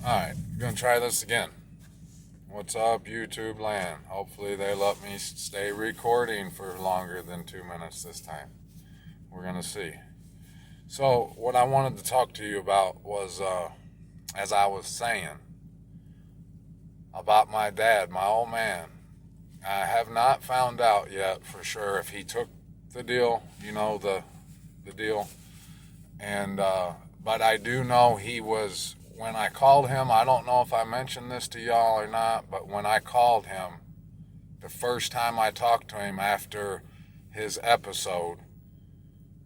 Alright, gonna try this again. What's up, YouTube land? Hopefully, they let me stay recording for longer than 2 minutes this time. We're gonna see. So, what I wanted to talk to you about was, as I was saying, about my dad, my old man. I have not found out yet for sure if he took the deal, the deal. And, but I do know he was, when I called him, I don't know if I mentioned this to y'all or not, but when I called him, the first time I talked to him after his episode,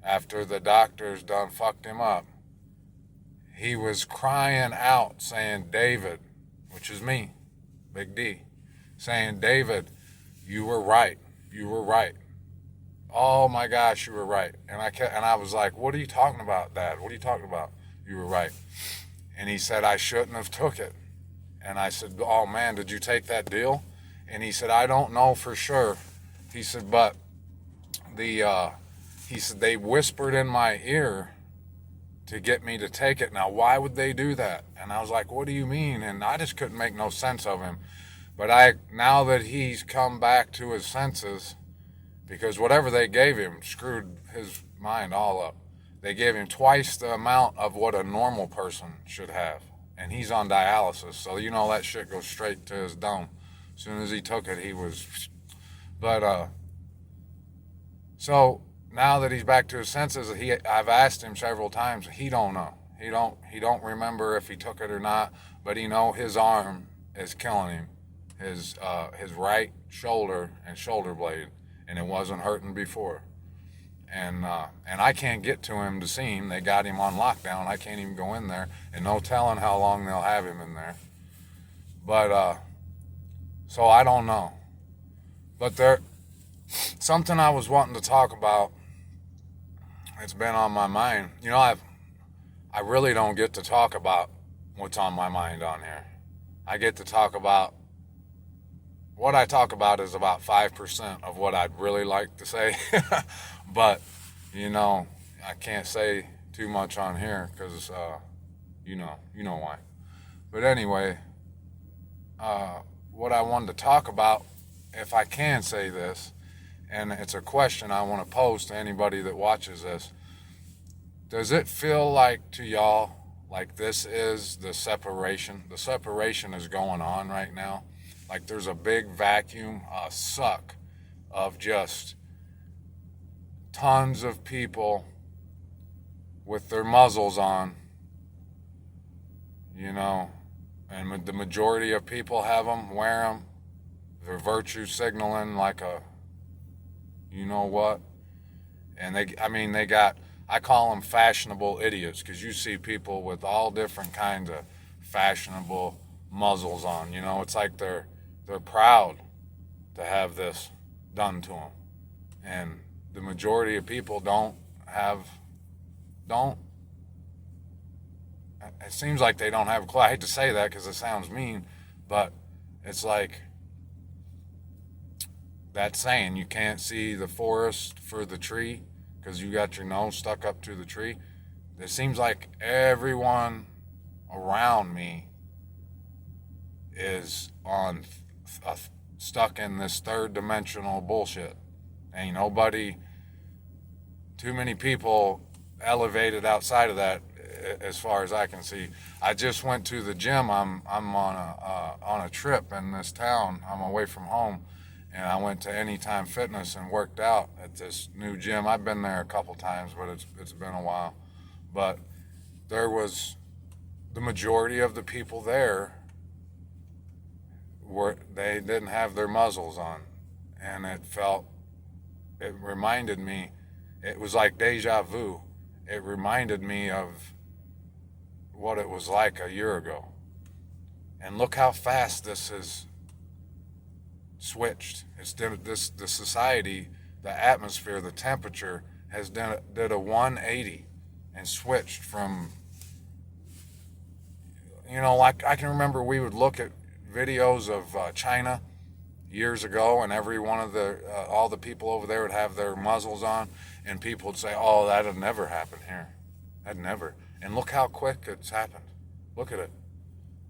after the doctors done fucked him up, he was crying out saying, David, which is me, Big D, saying, David, you were right. You were right. Oh my gosh, you were right. And I was like, what are you talking about, Dad? What are you talking about? You were right. And he said, I shouldn't have took it. And I said, oh man, did you take that deal? And he said, I don't know for sure. He said, but he said, they whispered in my ear to get me to take it. Now, why would they do that? And I was like, what do you mean? And I just couldn't make no sense of him. But now that he's come back to his senses, because whatever they gave him screwed his mind all up. They gave him twice the amount of what a normal person should have. And he's on dialysis, so that shit goes straight to his dome. As soon as he took it, he was... But, so now that he's back to his senses, I've asked him several times, he don't know. He don't remember if he took it or not, but he know his arm is killing him. His right shoulder and shoulder blade, and it wasn't hurting before. And I can't get to him to see him. They got him on lockdown. I can't even go in there, and no telling how long they'll have him in there. But so I don't know. But something I was wanting to talk about. It's been on my mind. I really don't get to talk about what's on my mind on here. I get to talk about what I talk about is about 5% of what I'd really like to say. But, I can't say too much on here because, you know why. But anyway, what I wanted to talk about, if I can say this, and it's a question I want to pose to anybody that watches this, does it feel like to y'all like this is the separation? The separation is going on right now. Like there's a big vacuum, a suck of just tons of people with their muzzles on, and the majority of people have them, wear them. They're virtue signaling like a, you know what? And they got, I call them fashionable idiots because you see people with all different kinds of fashionable muzzles on. It's like they're proud to have this done to them. And the majority of people it seems like they don't have a clue. I hate to say that because it sounds mean, but it's like that saying, you can't see the forest for the tree because you got your nose stuck up to the tree. It seems like everyone around me is stuck in this third dimensional bullshit. Ain't nobody, too many people elevated outside of that, as far as I can see. I just went to the gym. I'm on a trip in this town. I'm away from home, and I went to Anytime Fitness and worked out at this new gym. I've been there a couple times, but it's been a while. But there was the majority of the people there they didn't have their muzzles on, and it reminded me, it was like deja vu. It reminded me of what it was like a year ago. And look how fast this has switched. The society, the atmosphere, the temperature has did a 180 and switched from, like I can remember we would look at videos of China years ago, and every one of all the people over there would have their muzzles on, and people would say, "Oh, that'd never happen here. That'd never." And look how quick it's happened. Look at it.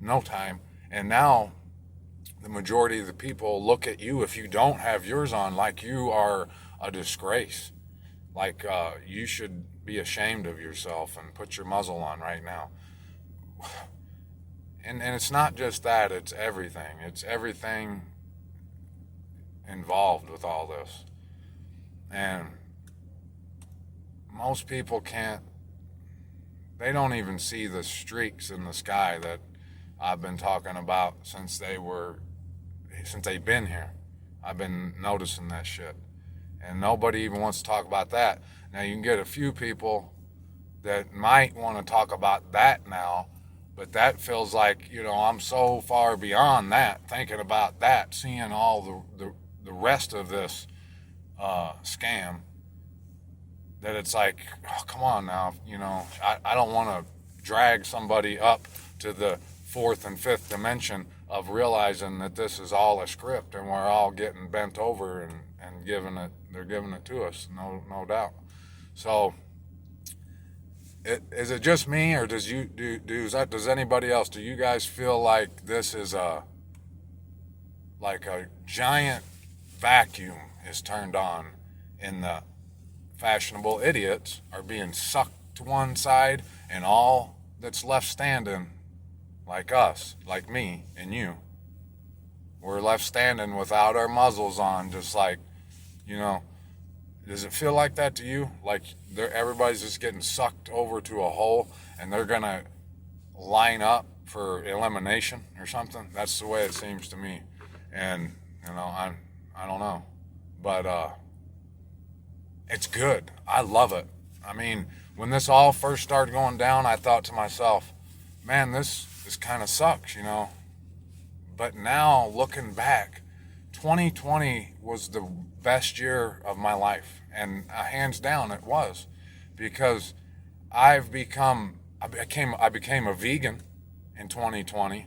no time. And now the majority of the people look at you, if you don't have yours on, like you are a disgrace. Like you should be ashamed of yourself and put your muzzle on right now. And it's not just that, it's everything. It's everything involved with all this. And most people can't, they don't even see the streaks in the sky that I've been talking about since they've been here. I've been noticing that shit. And nobody even wants to talk about that. Now you can get a few people that might want to talk about that now, but that feels like, I'm so far beyond that, thinking about that, seeing all the rest of this scam, that it's like, oh, come on now, I don't want to drag somebody up to the fourth and fifth dimension of realizing that this is all a script and we're all getting bent over and they're giving it to us, no doubt. So is it just me, or does anybody else, do you guys feel like this is like a giant vacuum is turned on, and the fashionable idiots are being sucked to one side, and all that's left standing, like us, like me and you, we're left standing without our muzzles on, just like, does it feel like that to you? Like everybody's just getting sucked over to a hole and they're going to line up for elimination or something? That's the way it seems to me. And, I don't know. But it's good. I love it. I mean, when this all first started going down, I thought to myself, man, this kind of sucks, But now, looking back, 2020 was the best year of my life, and hands down it was, because I became a vegan in 2020,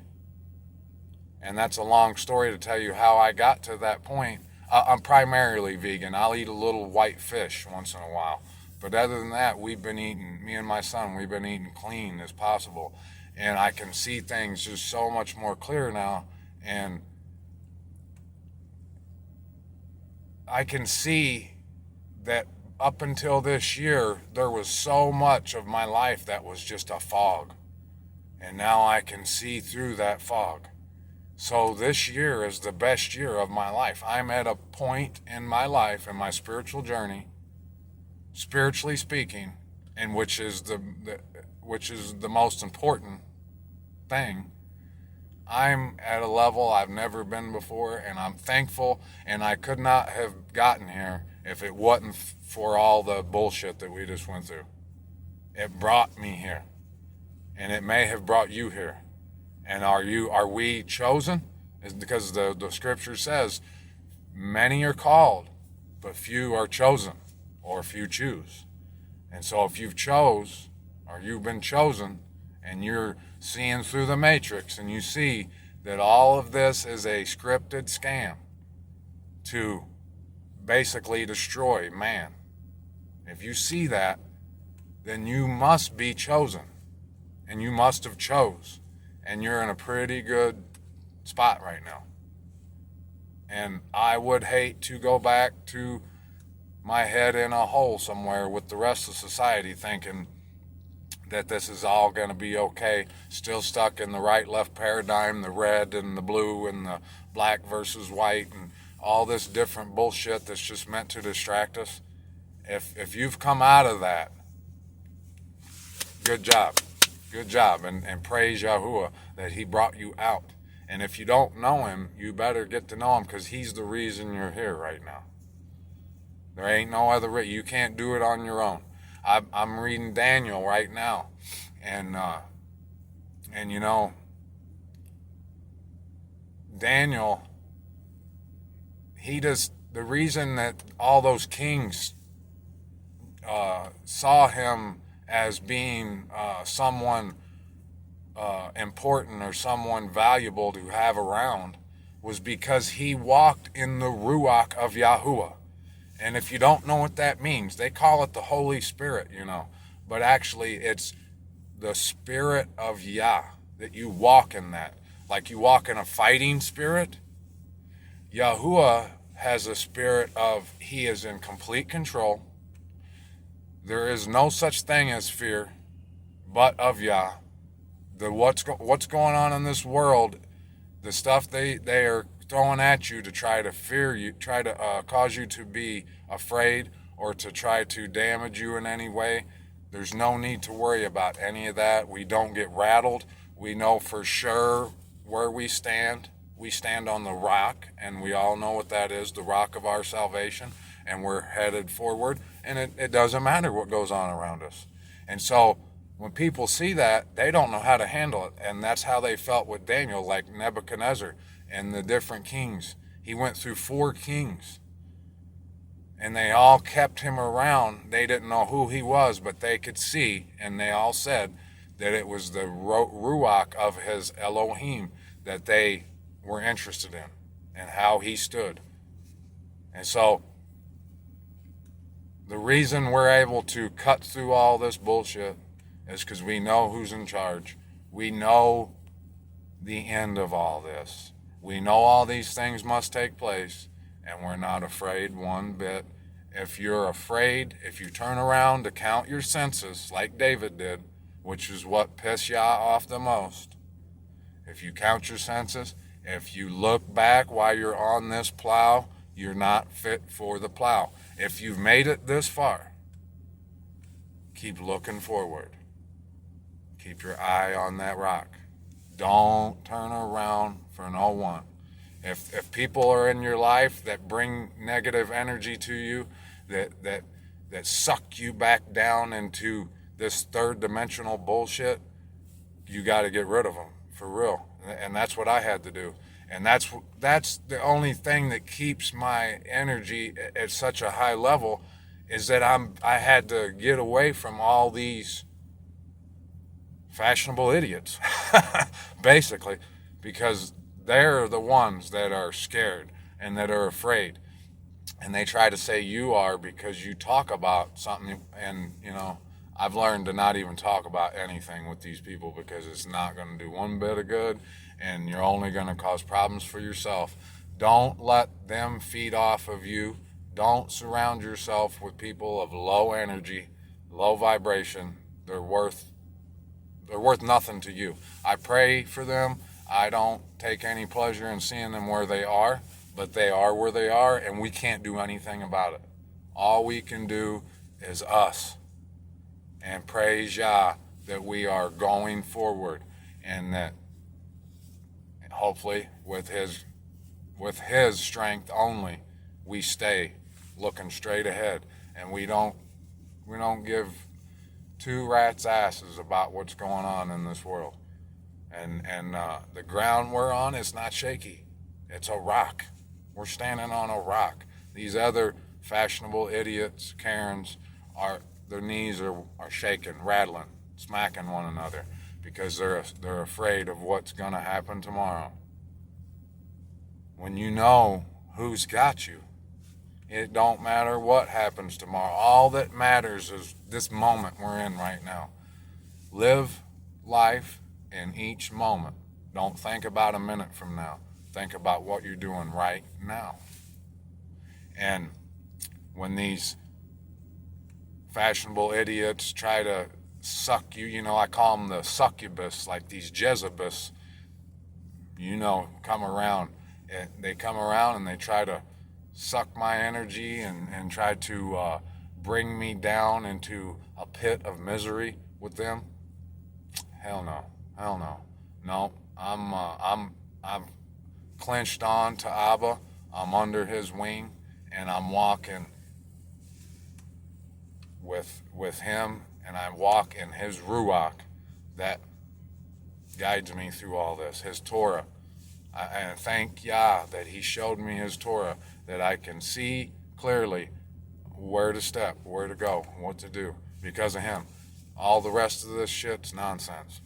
and that's a long story to tell you how I got to that point. I'm primarily vegan. I'll eat a little white fish once in a while, but other than that, me and my son, we've been eating clean as possible, and I can see things just so much more clear now, and I can see that up until this year, there was so much of my life that was just a fog. And now I can see through that fog. So this year is the best year of my life. I'm at a point in my life, in my spiritual journey, spiritually speaking, and which is the most important thing. I'm at a level I've never been before, and I'm thankful, and I could not have gotten here if it wasn't for all the bullshit that we just went through. It brought me here, and it may have brought you here. And are we chosen? It's because the scripture says, many are called, but few are chosen, or few choose. And so if you've been chosen, and you're seeing through the matrix, and you see that all of this is a scripted scam to basically destroy man. If you see that, then you must be chosen, and you must have chose, and you're in a pretty good spot right now. And I would hate to go back to my head in a hole somewhere with the rest of society thinking that this is all going to be okay, still stuck in the right-left paradigm, the red and the blue and the black versus white and all this different bullshit that's just meant to distract us. If you've come out of that, good job, and praise Yahuwah that he brought you out. And if you don't know him, you better get to know him, because he's the reason you're here right now. There ain't no other you can't do it on your own. I'm reading Daniel right now, and Daniel, the reason that all those kings saw him as being someone important or someone valuable to have around was because he walked in the Ruach of Yahuwah. And if you don't know what that means, they call it the Holy Spirit, but actually it's the Spirit of Yah. that you walk in that. Like you walk in a fighting spirit. Yahuwah has a spirit of he is in complete control. There is no such thing as fear, but of Yah. What's going on in this world, the stuff they are throwing at you to try to fear you, try to cause you to be afraid or to try to damage you in any way. There's no need to worry about any of that. We don't get rattled. We know for sure where we stand. We stand on the rock, and we all know what that is, the rock of our salvation, and we're headed forward, and it doesn't matter what goes on around us. And so when people see that, they don't know how to handle it, and that's how they felt with Daniel, like Nebuchadnezzar and the different kings. He went through 4 kings, and they all kept him around. They didn't know who he was, but they could see, and they all said that it was the Ruach of his Elohim that they were interested in and how he stood. And so the reason we're able to cut through all this bullshit is because we know who's in charge. We know the end of all this. We know all these things must take place, and we're not afraid one bit. If you're afraid, if you turn around to count your senses like David did, which is what pissed Yah off the most, if you count your senses, if you look back while you're on this plow, you're not fit for the plow. If you've made it this far, keep looking forward. Keep your eye on that rock. Don't turn around for no one. If people are in your life that bring negative energy to you, that suck you back down into this third dimensional bullshit, you got to get rid of them for real. And that's what I had to do. And that's the only thing that keeps my energy at such a high level, is that I had to get away from all these fashionable idiots, basically, because they're the ones that are scared and that are afraid. And they try to say you are because you talk about something. And, I've learned to not even talk about anything with these people because it's not going to do one bit of good, and you're only going to cause problems for yourself. Don't let them feed off of you. Don't surround yourself with people of low energy, low vibration. They're worth nothing to you. I pray for them. I don't take any pleasure in seeing them where they are, but they are where they are, and we can't do anything about it. All we can do is us, and praise Yah that we are going forward, and that hopefully with his strength only, we stay looking straight ahead, and we don't give 2 rats' asses about what's going on in this world. And the ground we're on is not shaky. It's a rock. We're standing on a rock. These other fashionable idiots, Karens, their knees are shaking, rattling, smacking one another because they're afraid of what's going to happen tomorrow. When you know who's got you, it don't matter what happens tomorrow. All that matters is this moment we're in right now. Live life in each moment. Don't think about a minute from now. Think about what you're doing right now. And when these fashionable idiots try to suck you, I call them the succubus, like these Jezebus, come around. They come around and they try to suck my energy and try to bring me down into a pit of misery with them. Hell no. No, I'm clenched on to Abba. I'm under his wing, and I'm walking with him, and I walk in his Ruach that guides me through all this, his Torah. And thank Yah that he showed me his Torah, that I can see clearly where to step, where to go, what to do because of him. All the rest of this shit's nonsense.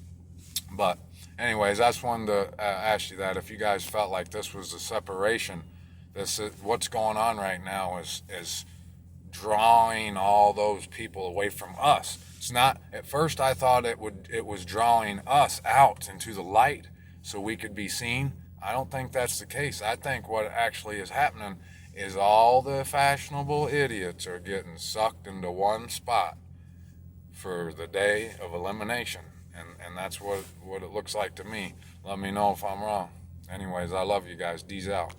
But anyways, I just wanted to ask you that if you guys felt like this was a separation. What's going on right now is drawing all those people away from us. It's not, at first I thought it was drawing us out into the light so we could be seen. I don't think that's the case. I think what actually is happening is all the fashionable idiots are getting sucked into one spot for the day of elimination. And that's what it looks like to me. Let me know if I'm wrong. Anyways, I love you guys. D's out.